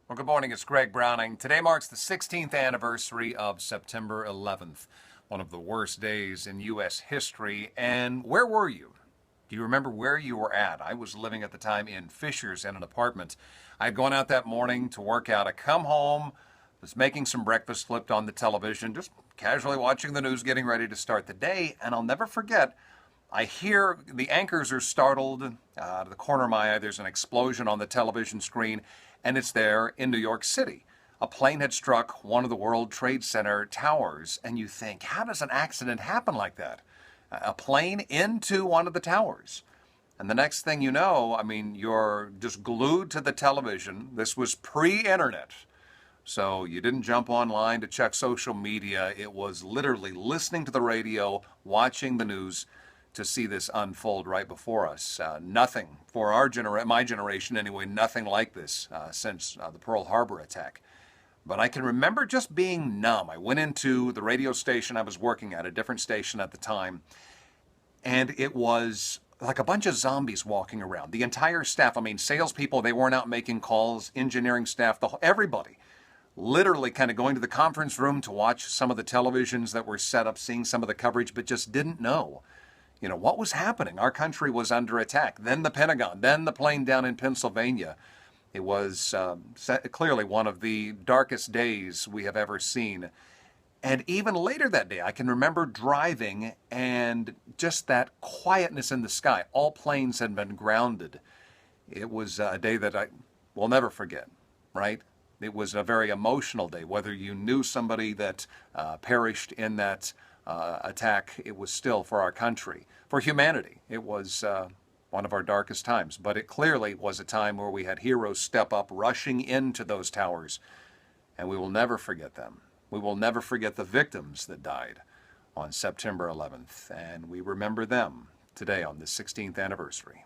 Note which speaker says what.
Speaker 1: Well, good morning. It's Greg Browning. Today marks the 16th anniversary of September 11th, one of the worst days in U.S. history. And where were you? Do you remember where you were at? I was living at the time in Fishers in an apartment. I had gone out that morning to work out. I come home, was making some breakfast, flipped on the television, just casually watching the news, getting ready to start the day. And I'll never forget, I hear the anchors are startled. Out of the corner of my eye, there's an explosion on the television screen, and it's there in New York City. A plane had struck one of the World Trade Center towers, and you think, how does an accident happen like that? A plane into one of the towers. And the next thing you know, you're just glued to the television. This was pre-internet. So you didn't jump online to check social media. It was literally listening to the radio, watching the news to see this unfold right before us. Nothing for my generation anyway, nothing like this since the Pearl Harbor attack. But I can remember just being numb. I went into the radio station I was working at, a different station at the time, and it was like a bunch of zombies walking around. The entire staff, salespeople, they weren't out making calls, engineering staff, everybody literally kind of going to the conference room to watch some of the televisions that were set up, seeing some of the coverage, but just didn't know what was happening. Our country was under attack. Then the Pentagon, then the plane down in Pennsylvania. It was clearly one of the darkest days we have ever seen. And even later that day, I can remember driving and just that quietness in the sky. All planes had been grounded. It was a day that I will never forget, right? It was a very emotional day. Whether you knew somebody that perished in that attack, it was still for our country, for humanity. It was one of our darkest times, but it clearly was a time where we had heroes step up, rushing into those towers, and we will never forget them. We will never forget the victims that died on September 11th, and we remember them today on the 16th anniversary.